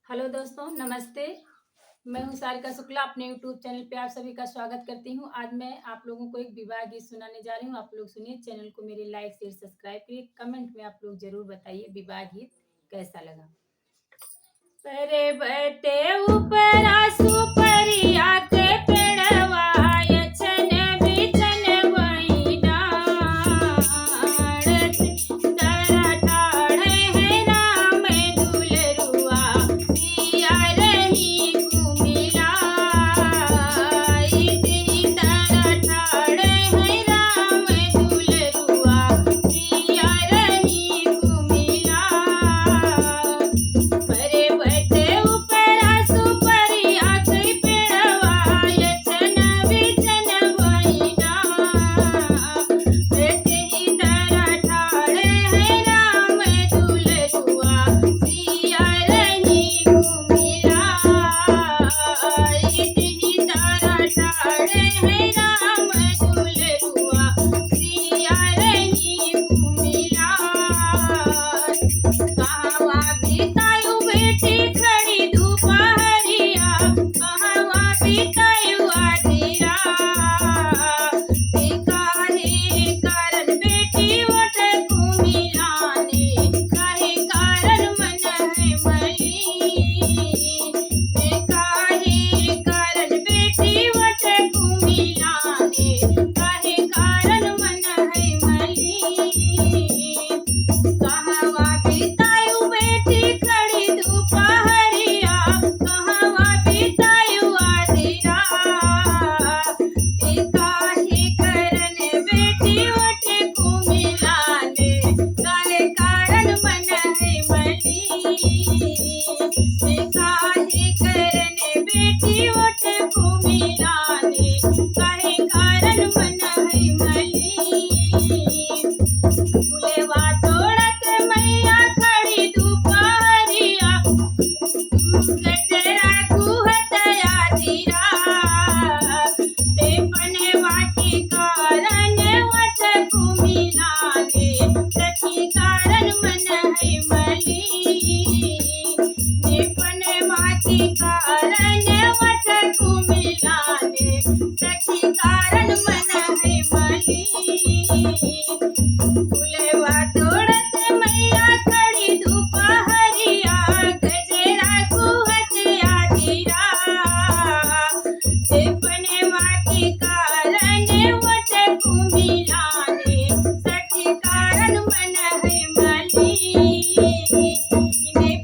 Hello दोस्तों, नमस्ते। मैं हूँ सारिका शुक्ला, अपने यूट्यूब चैनल पे आप सभी का स्वागत करती हूँ। आज मैं आप लोगों को एक विवाह गीत सुनाने जा रही हूँ। आप लोग सुनिए, चैनल को मेरे लाइक, शेयर, सब्सक्राइब करिए। कमेंट में आप लोग ज़रूर बताइए विवाह गीत कैसा लगा। परे बटे ऊपर सुपरिया के पेड़वा अछन बिछन वैना दरा ठाढ़े है राम दुलरुआ सिया रही कुमिला दरा ठाढ़े है राम दुलरुआ सिया रही कुमिला परे बटे ऊपर सुपरिया के पेड़वा अछन बिछन वैना बेटे ही दरा ठाढ़े है राम दुलरुआ सिया रही कुमिला ही दरा ठाढ़े है राम दुलरुआ सिया रही कुमिला कहवा बितायु बेटी खड़ी दोपहरिया कहवा बितायु आधिरा काहे कारण बेटी ओट कुमिलाने काहे कारण मन है मली काहे कारण बेटी ओट कुमिलाने काहे कारण मन है मली कहवा बितायु बेटी खड़ी दोपहरिया कहवा बितायु आधिरा काहे करन बेटी ओटे कुमिलाने काहे कारण मन है मली काहे करन बेटी ओटे कुमिलाने काहे कारण मन है मली फुलेवा तोड़त मैया खड़ी दोपहरिया गजरा गुहत आधिरा पनेवा के कारण वट कुमिलाने सखी कारण मन है मली पनेवा के कारण वट कुमिलाने सखी कारण मन है मली फुलेवा तोड़त मैया खड़ी दोपहरिया गजरा गुहत आधिरा पनेवा के कारण वट कुमिलाने सखी कारण मन है मली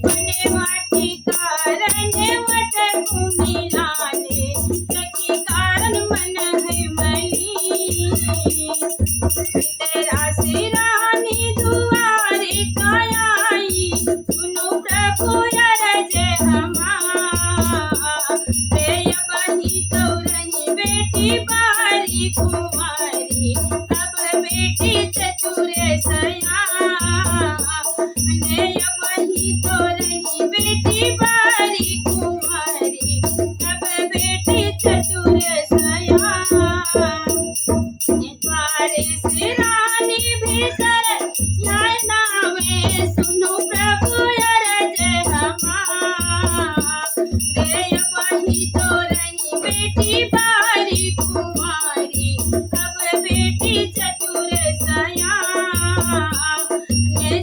पनेवा के कारण वट कुमिलाने सखी कारण मन है मली तेरा सिरानी दुआरे कायाई सुनो प्रभु अरज रे बही तो रही बेटी बारी कुमारी अब बेटी चतुर सया ने बही तो रही बेटी बारी कुमारी अब बेटी चतुर सया द्वारे से रानी भीतर नावे सुनो प्रभु अरज रे बही तो रही बेटी बारी कुमारी अब बेटी चतुर सया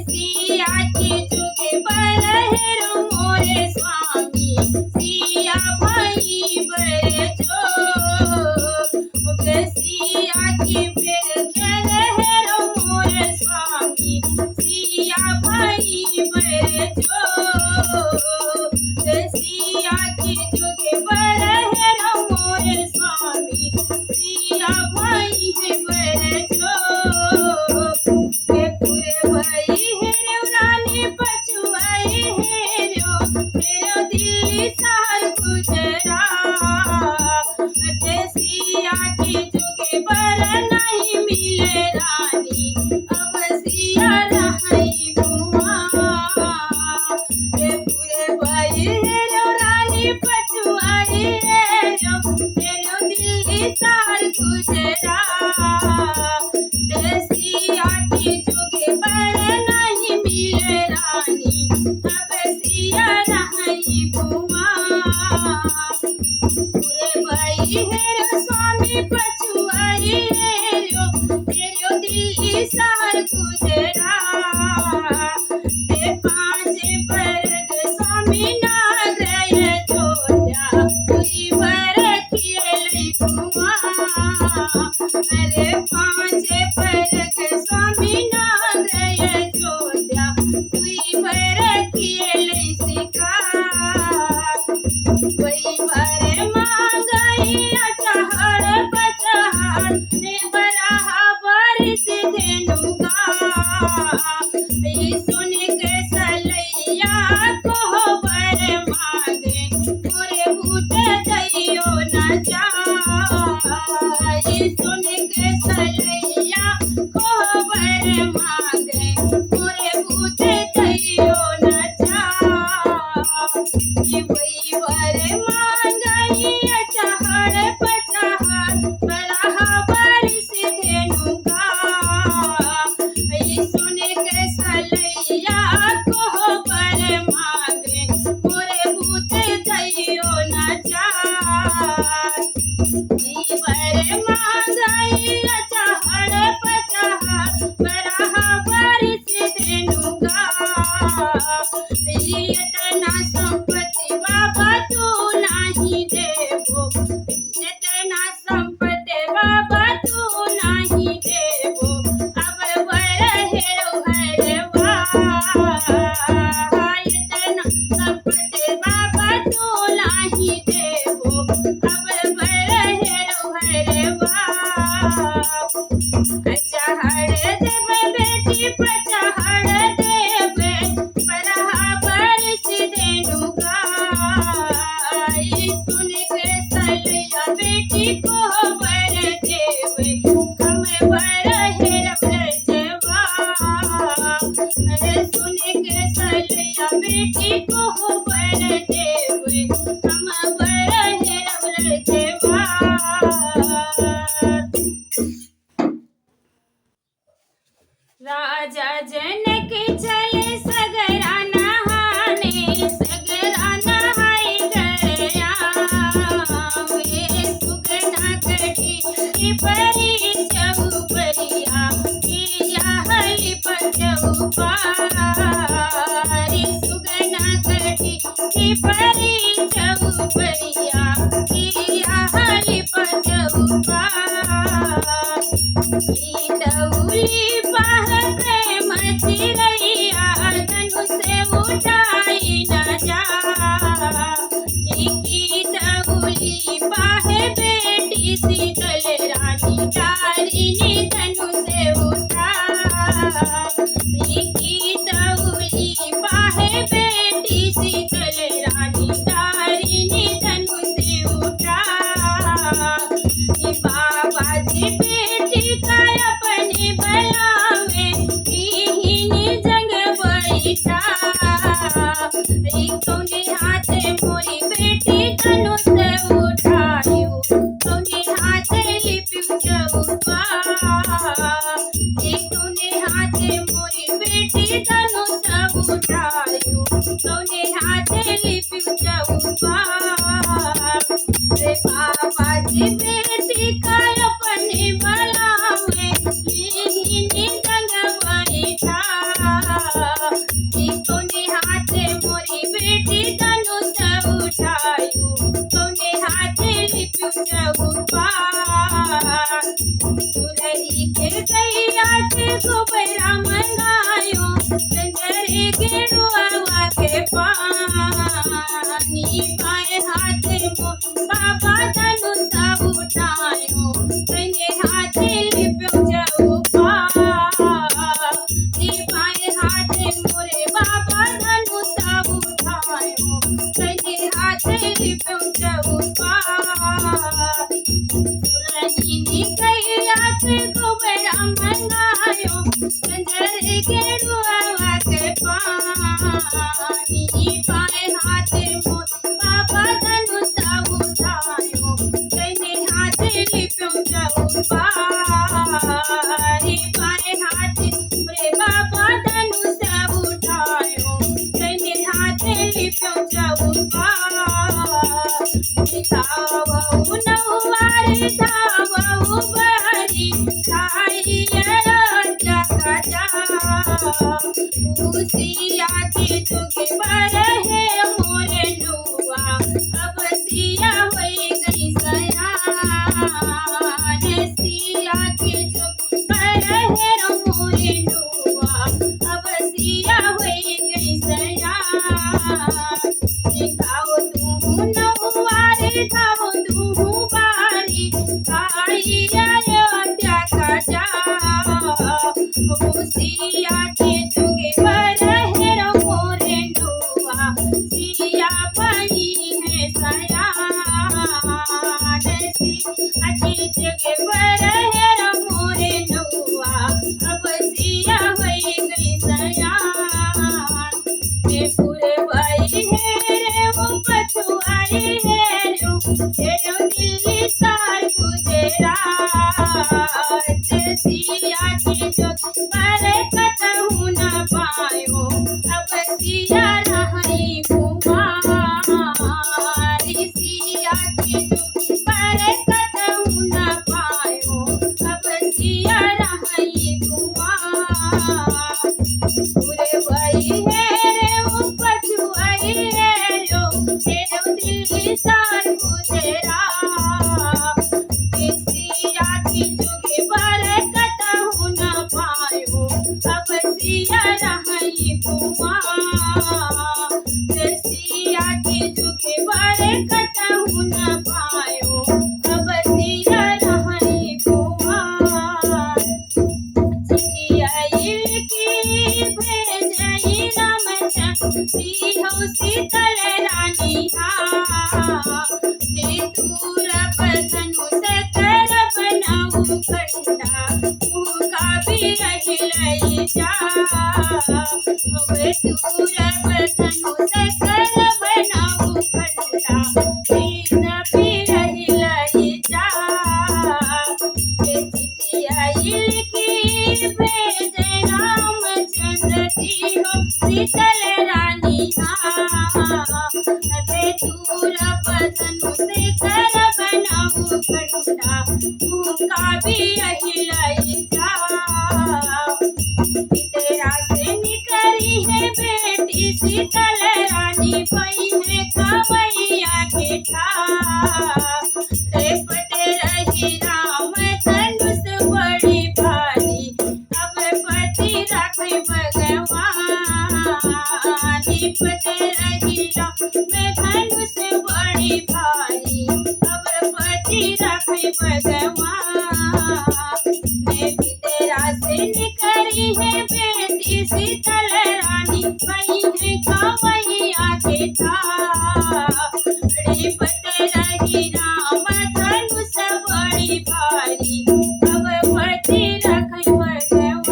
सिया के जुगे पर हेरो मोरे स्वामी सिया भाई बर जो सिया के फिर हेरो मोरे स्वामी सिया भाई बर जो सिया के जुगे पर हेरो मोरे स्वामी सिया भाई है बर जो के पूरे भाई हेरो रानी पछुआई हेरो दिल्ली शहर गुजरा सिया के जुगे पर नहीं मिले रानी अब सिया रही घुमा पूरे भाई हेरो रानी पछुआई हेरो दिल्ली शहर गुजरा सिया के जुगे पर नहीं मिले रानी अब सिया रही वही वर मांगई चहड़ पचहड़ बड़ा बारिश धेनुका सुन के सलैया को बर मांगे मोरे भूत दैयो न जा वर मांगई चहड़ पचहड़ बड़ा बारिश धेनुका इतना संपत्ति बाबा तू नहीं देबो इतना संपत्ति बाबा तू नहीं देबो अब वर हेरो हरवा इतना संपत्ति बाबा तू नहीं देबो अब वर हेरो हरवा चहड़ देवे बेटी पचहड़ देवे बड़ा बारिश धेनुका सुन के सलैया बेटी को वर देवे हम वर हेरब रजवा अरे सुन के सलैया बेटी को वर देवे हम वर हेरब रजवा। राजा जनक चले सगरा नहाने सगरा नहाई गया सुगना कटी परी चौपरिया किया हली पचौपारी सुगना कटी परी चौपरिया किया हली पचौपारी दौली बाहर प्रेम चिरैया धनु से उठाई न जा दौली बाहे बेटी शीतल रानी तारिणी धनु से उठा दौली बाहे बेटी शीतल रानी तारिणी धनु से उठा बाबा जी बेटी का अपने बलावे कीनी जंग बैठा कौने हाथे मोरी बेटी धनुष उठायो कौने हाथे लिपियो चौपा कौने हाथे मोरी बेटी धनुष उठायो कौने हाथे लिपियो चौपा रे बाबा जी बेटी का अपने बलावे कीनी जंग बैठा कौने हाथे मोरी बेटी धनुष उठायो कौने हाथे लिपियो चौपा सुरही के गैया के गोबरा मंगायो कंजरे के रुआ के पानी बाएं हाथे बाबा धनुष उठायो कौने हाथे लिपियो चौपा बाएं हाथे मोरे बाबा धनुष उठायो कौने हाथे लिपियो चौपा सुरही गैया के गोबरा मंगायो कंजरे के रुआ के पानी बाएं हाथे बाबा धनुष उठायो कौने हाथे लिपियो चौपा बाएं हाथे रे बाबा धनुष उठायो कौने हाथे लिपियो चौपा धावऊ नौवारी धावऊ बहरी खाई अयोध्या का जा उसिया के तुगे बर है मोरे नुआ अब सिया होई गई सयान सिया के तुगे बर है मोरे नुआ अब सिया होई गई सयान दिखाओ तू नौवारी धावो तू बारी खाई अयोध्या का जा उसिया के तुगे बर है मोरे नुआ सिया पाई है सयान अच्छी तुगे बर है मोरे नुआ अब सिया होई गई सयान पूरे भाई है धनुष बड़ी भारी, अब पति रखे भगवान। मैं तेरा से निकली है बेटी शीतल रानी, वही है का वही आगे था। अरे पत रही राम धनुष बड़ी भारी, अब पति रखे भगवान।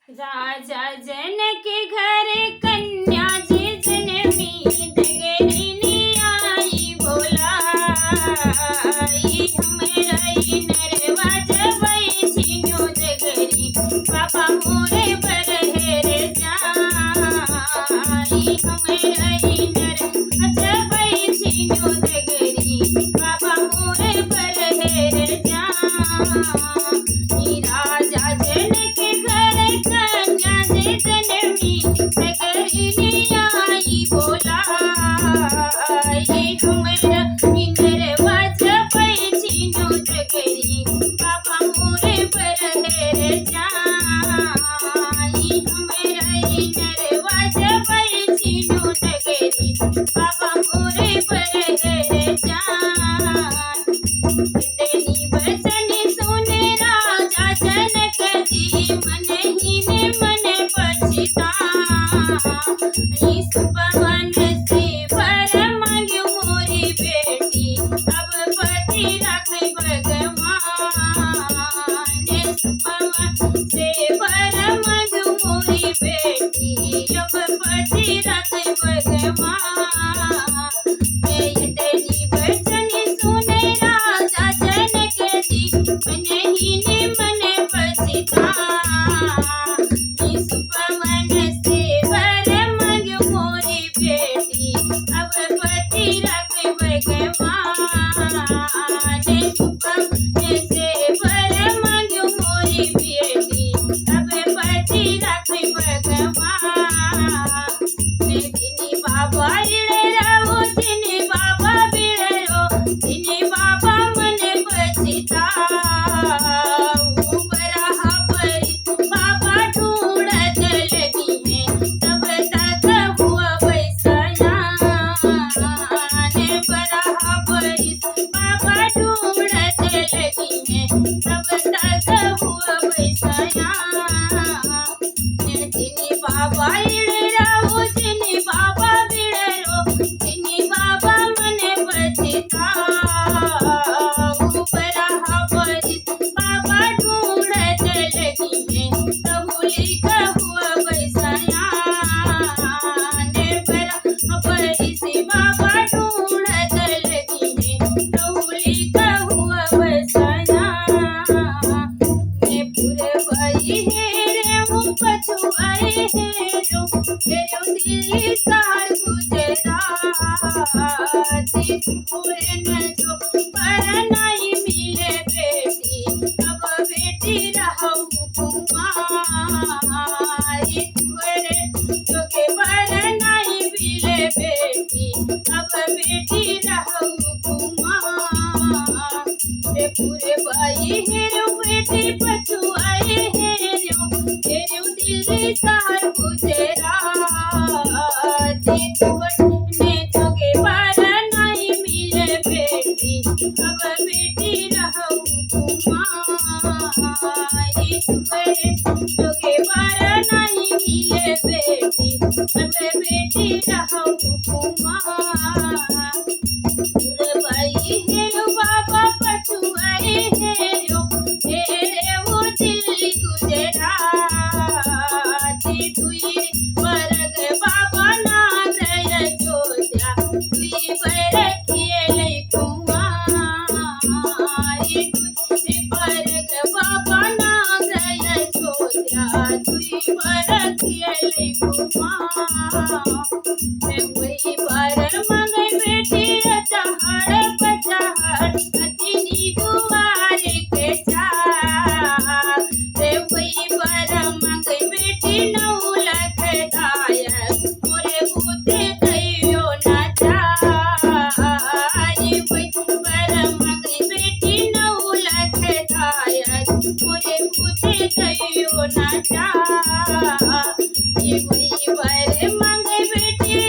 राजा जनक घर कन्या जी जन्मी, डगरिनी आई बोलाई। हमरई नरवा जबै छिन्यो डगरी, बाबा मोरे बरहेर जाई। हमरई नर जबै छिन्यो डगरी, बाबा मोरे बरहेर जाई। राजा जनक घर कन्या जी जन्मी, डगरिनी आई बोलाई। हमरा नरवा जबै छिन्यो डगरी, बाबा मोरे बरहेर जाई। हमरई नरवा जबै छिन्यो डगरी, बाबा मोरे बरहेर जाई। तेरी बचन सुने राजा जनक जी, मन ही में मन पछताई। सुपवन से वर मांग्यो मोरी बेटी, अब पति रखे भगवान। सुपवन से वर मांग्यो मोरी बेटी, अब पति रखे भगवान। तेरी बचन सुने राजा जनक जी, मन ही ने मन पछताई। सुपवन से वर मांग्यो मोरी बेटी, अब पति रखे भगवान। सुपवन से वर मांग्यो मोरी बेटी, अब पति रखे भगवान। जिनी बाबा इड़े रहो, जिनी बाबा बिड़रो, जिनी बाबा मन पछताऊ। बरहा परी बाबा ढूंढत लगी है, तब तक हुआ बैसयान। बरहा परी बाबा ढूंढत लगी है, तब तक हुआ बैसयान। जिनी बाबा इड़े रहो, जिनी बाबा बिड़रो, जिनी बाबा मन पछताऊ। बरहा परी बाबा ढूंढत लगी है, तहुली का हुआ बैसयान। बरहा परी से बाबा ढूंढत लगी है, तहुली का हुआ बैसयान। पूरे भाई हेरे हूँ पछुआए हेरो, हेरो दिल्ली शहर गुजराती। पूरे न जो पर नहीं मिले बेटी, अब बेटी रहूं कुमारी। पूरे जो के पर नहीं मिले बेटी, अब बेटी रहूं कुमारी। पूरे भाई हेरो बेटी पछुआए हेरो, हेरो दिल्ली शहर गुजराती। ने जोगे पर नहीं मिले बेटी, अब बेटी रहूं कुमारी। जोगे पर नहीं मिले बेटी, अब बेटी रहूं कुमारी। भाई हेरो बाबा पछुआए हेरो, हेरे वो दिल्ली गुजराती। दुई वर्ग बाबा नागय जोध्या, दुई वर्ग खेले कुमारी। दुई वर्ग बाबा नागय जोध्या, दुई वर्ग खेले कुमारी। वही पर मंगे बेटी चहड़ पचहड़, अतिनी दुआरे के चार। वही पर मंगे बेटी 9 लाख दायक, मोरे भूते कहियो न जाई। वही पर मंगे बेटी 9 लाख दायक, मोरे भूते कहियो न जाई। वही पर मंगे बेटी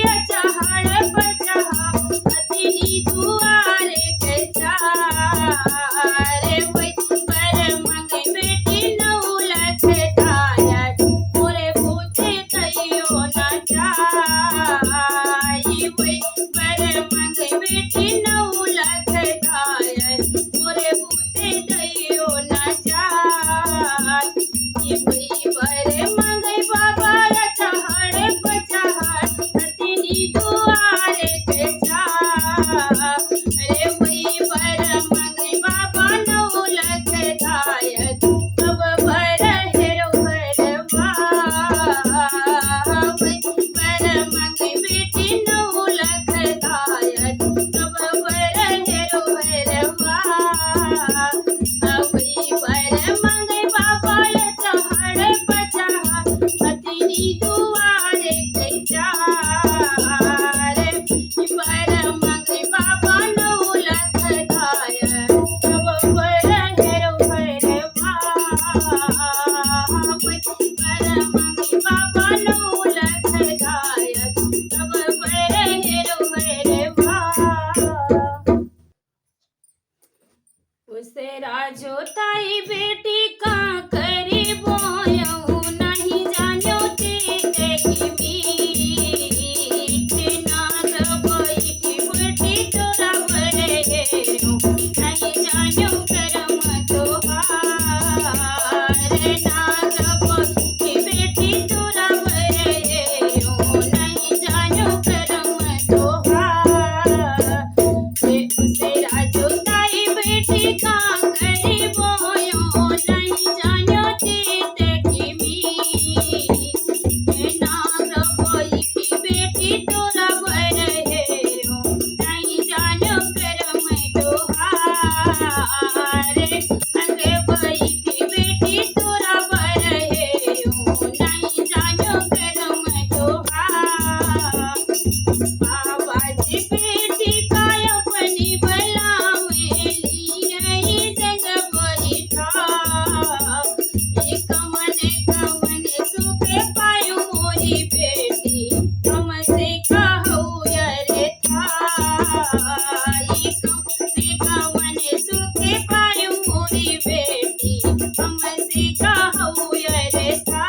बेटी नौ लख दायत तब बर हेरो भैरवा अवई बर मंगे बाबा ये चढ़ पछा अतिनी दुआरे कैचा बर मंगे बाबा नौ लख दायत तब बर हेरो भैरवा बर मंगे बाबा नौ लख दायत तब बर हेरो भैरवा उसे राजो ताई बेटी का करी बोयऊ नहीं जानो ते देखी मीठ नाग बैठी बेटी तोरा बरे हेरो नहीं जानो करम तोहार नाग बैठी बेटी तोरा बरे हेरो नहीं जानो करम तोहार उसे राजो ताई बेटी का करी बोयो नहीं जानो ते देखी मीठ नाग बैठी बेटी तोरा बर हेरो नहीं जानो करम तोहार अंग बैठी बेटी तोरा बर हेरो नहीं जानो करम तोहार बाबाजी बेटी का अपनी बलावेली नहीं जग बैठा ये कवन कवन सुखे पायो मोरी बेटी हमसे कहू रे था ये कवन सुखे पायो मोरी बेटी हमसे कहू रे था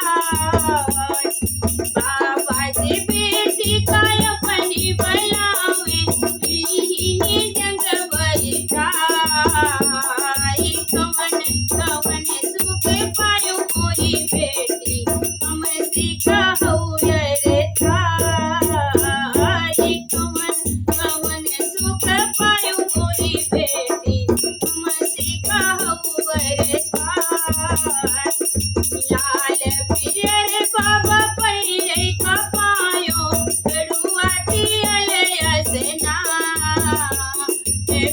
बाबाजी बेटी का अपनी बलावे लीनी जंग बैठा कवन कवन सुख पायो मोरी बेटी हमसे कहू रे था कवन कवन सुख पायो मोरी बेटी हमसे कहू रे था लाल पियर बाबा पैरे का पायो कड़ुआ दियल असना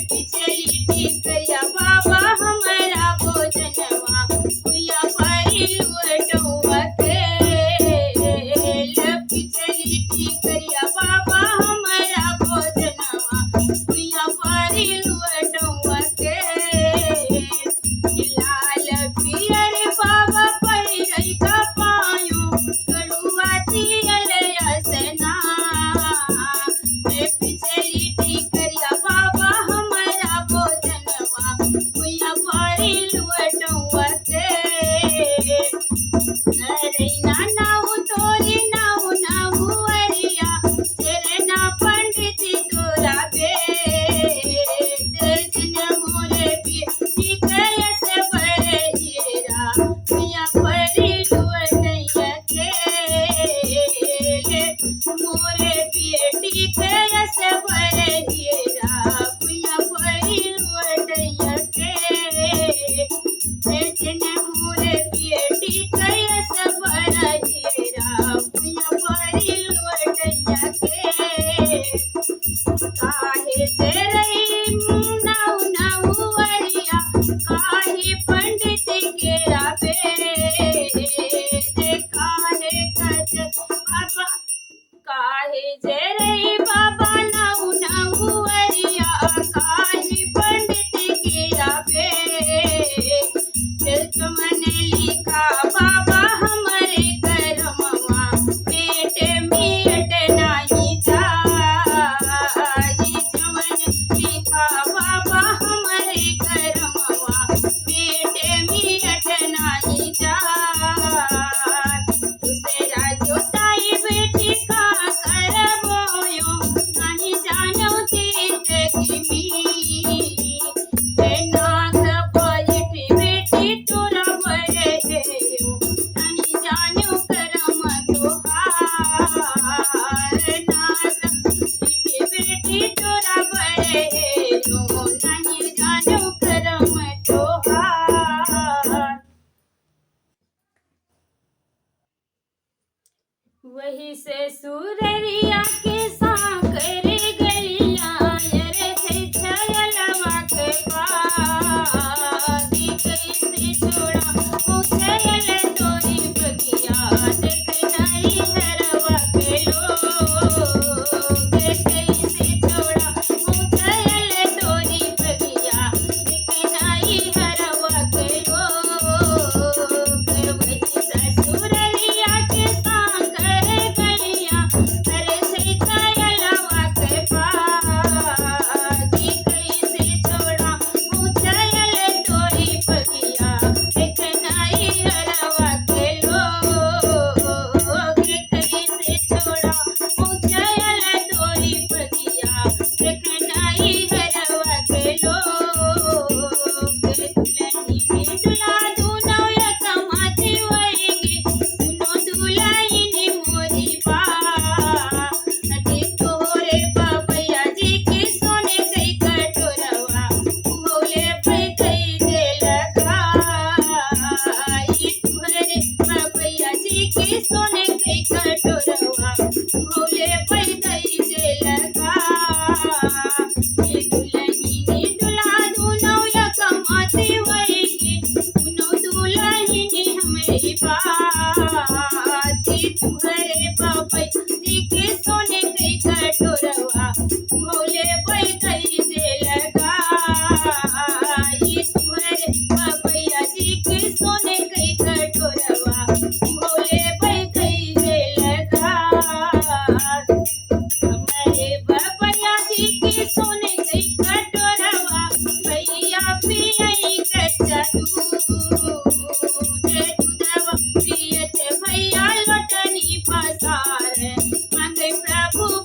पिछली टिकया बाबा हमारा भोजनवा हुआ परी लुटवा के पिछली टिकया बाबा हमारा भोजनवा हुआ परी लुटवा के लाल पियर बाबा पैरे का पायो कड़ुआ दियल असना पिछली टिकरिया बाबा हमारा भोजनवा हुआ परी लुटवा के अरे नाऊ तोरी नाऊ नाऊ अरिया तेरे ना पंडित तोरा बेद मोरे बेटी कैसे बरे हीरा हुआ परी लुटैया के मोरे बेटी कैसे बरे हीरा हुआ परी लुटैया के मोरे बेटी कैसे बरे हीरा हुआ परी लुटैया के काहे तेरे नाऊ नाऊ अरिया काहे पंडित केरा बेद काहे कच बाबा काहे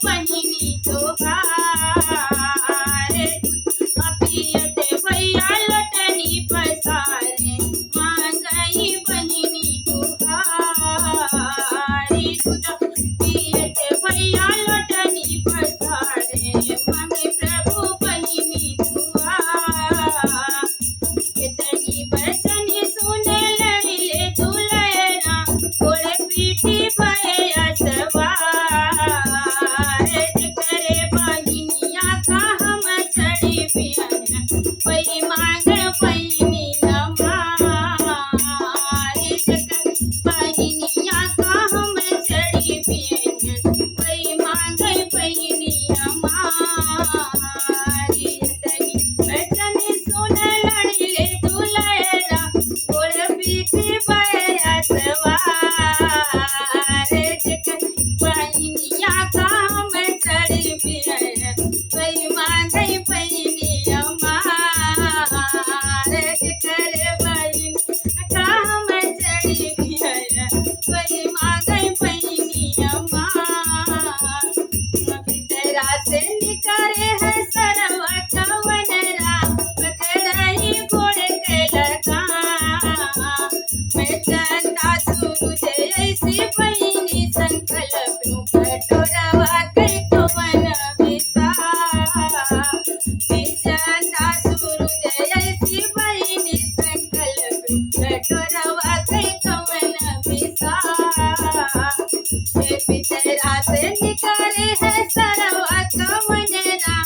बहिनी तोहार अपियते भैया लटनी पसारे मांगई बहिनी तोहार पियते भैया लटनी पसारे मांगे प्रभु बहिनी तोहार कितनी बचनी सुने लड़िले दुलैना गोड़े पीठी भैया सवार करे बहिनिया का हम चढ़ी पियन पई मांग बहिनी हमारी बहिनिया का हम चढ़ी पियन पई मांग बहिनी हमारी तनी बचनी सुन लड़िले दुलैना गोड़ पीठी भैया सवार बहिनिया का हम चढ़ी पियन पई मांग बहिनी हमार करे बहिन का हम चढ़ी पियन पई मांग बहिनी हमार भीतरा से निकले है सरवा कवनरा पकड़ाई गोड़ के लगा मैं चंदा सूरज ऐसी बहिनी संकल्प कटोरवा के कवन बिसा मैं चंदा सूरज ऐसी बहिनी संकल्प कटोरवा के कवन बिसा भीतरा से निकले है सरवा कवनरा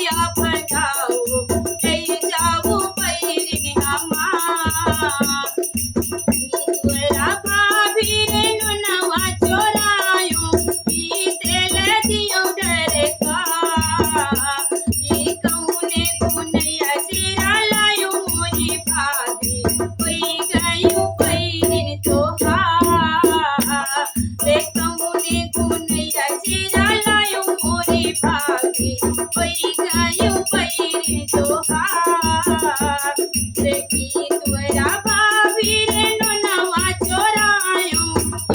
डोलिया फटाओ ले जाऊ पैरिन हमार तोरा भाभी रे नुनवा चोरायो ई तेल दियो डरका ई कौने कुनैया सिरा लायो मोरी भाभी कोई गयो पैरिन तोहार रे कौने कुनैया सिरा लायो मोरी भाभी कोई गयो पैरिन तोहार देखी तोरा भाभी रे नुनवा चोरायो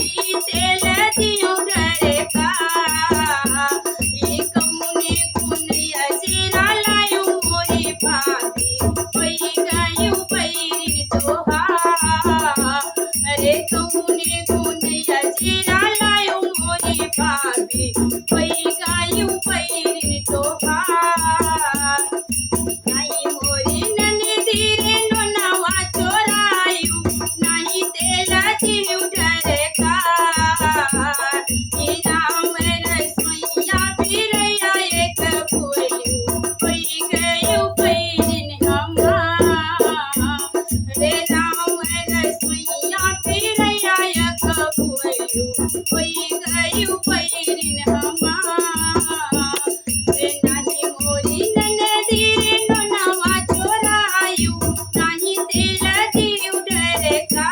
ई तेल दियो डरका ई कौने कुनैया सिरा लायो मोरी भाभी कोई गयो पैरिन तोहार अरे कौने कुनैया सिरा लायो मोरी भाभी कोई गयो पैरिन तोहार नाही मोरी ननदी रे नुनवा चोरायो नाही तेल दियो डरका ई राम रसोइया फिरैया एक फूलियो कोई गयो पैरिन हमार रे राम रसोइया फिरैया एक फूलियो कोई गयो पैरिन हमार रे नाही मोरी ननदी रे नुनवा चोरायो नाही तेल दियो डरका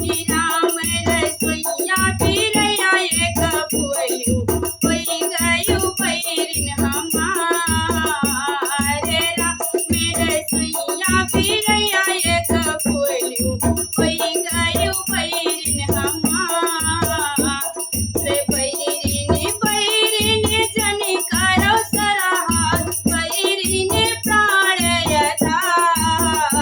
ई राम रसोइया फिरैया एक फूलियो कोई गयो पैरिन हमार रे राम रसोइया फिरैया एक फूलियो कोई गयो पैरिन हमार रे पैरिन पैरिन जनि करो सराहत पैरिन प्राण यथार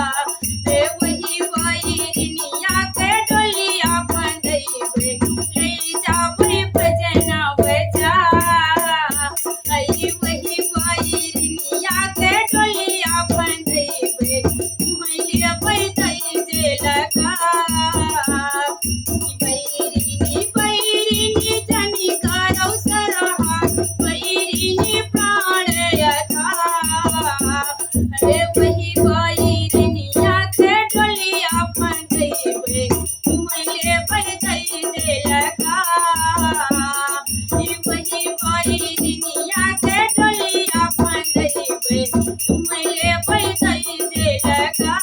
रे वही पैरिनिया के डोलिया फंदैबे ले जाबै भजना बजा आई वही पैरिनिया के डोलिया फंदैबे मुहैले बैठै जे लगा पैरिनी पैरिनी जनि करो सराहत पैरिनी प्राण यथार रे वही पैरिनिया के डोलिया फंदैबे मुहैले बैठै जे लगा ई वही पैरिनिया के डोलिया फंदैबे मुहैले बैठै जे लगा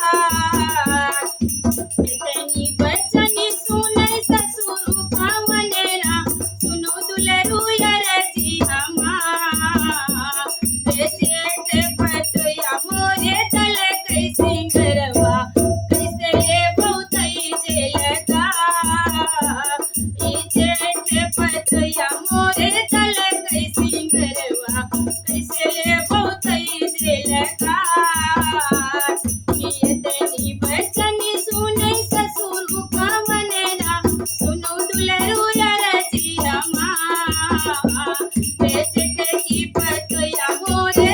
इतनी बचनी सुनै ससुर कवनेरा सुनो दुलरू यरजी हमार रे जेठ पतोया मोरे तल कैसे गरवा कैसे ले बहुतै जे लगा ई जेठ पतोया मोरे तल कैसे गरवा कैसे ले बहुतै जे लगा इतनी बचनी सुनै ससुर कवनेरा सुनो दुलरू यरजी हमार रे जेठ की पतोया मोरे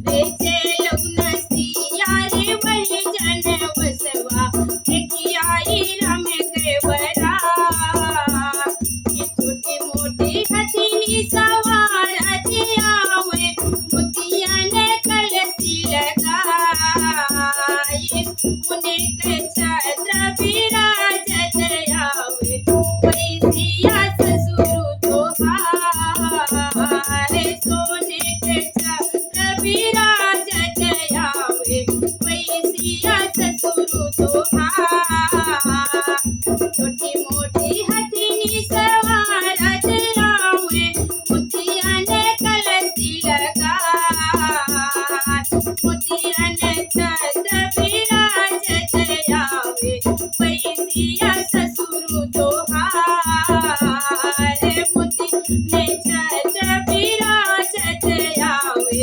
रे चलऊ नसिया रे वही जन बसवा देखियाई राम के बरा ये छोटी मोटी हथनी सवार आवे मोतिया ने कलसी लगाए उन्हें छत्र विराजत आवे पैसिया ससुर तोहारे सोने के छत्र विराजत आवे पैसिया ससुर तोहार छोटी मोटी हथनी सवारत आवे मोतिया ने कलसी लगाए मोतिया ने छत्र विराजत आवे पैसिया ससुर तोहार मोती ने छत्र विराजत आवे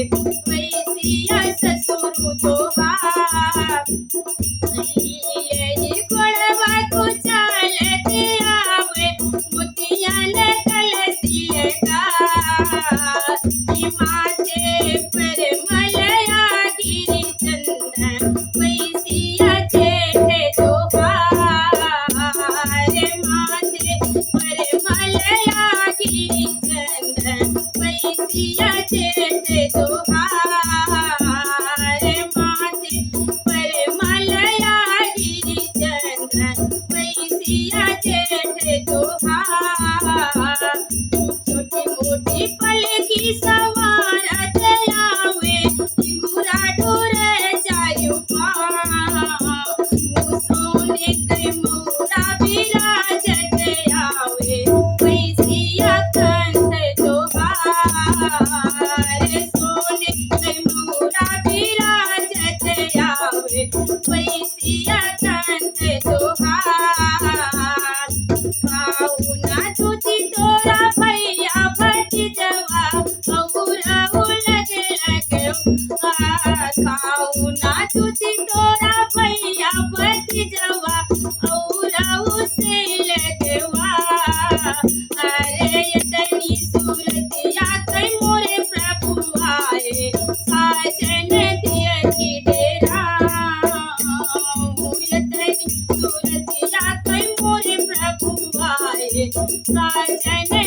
पैसिया ससुर तोहार यही गोड़वा को चालत आवे मोतिया ने कलसी लगाए माथे पर मलया गिरी चंदन पैसिया जेठे तोहार माथे पर मलया गिरी चंदन पैसिया जेठे तोहार माथे पर मलया गिरी चंदन पैसिया जेठे तोहार छोटी मोटी पलकी सवारत आवे घुरा ढोर जायु सोने के मोरा विराजत आवे पैसिया कंठ तोहार सोने के मोरा विराजत आवे पैसिया कंठ तोहार खाऊना तुझी तोरा भैया भतीजवा औरा उलग खाऊना तुझी तोरा भैया भतीजवा औरा उसे लगवा अरे इतनी सूरतिया कई मोरे प्रभु आए साजन दिया की डेरा इतनी सूरतिया कई मोरे प्रभु आए साजन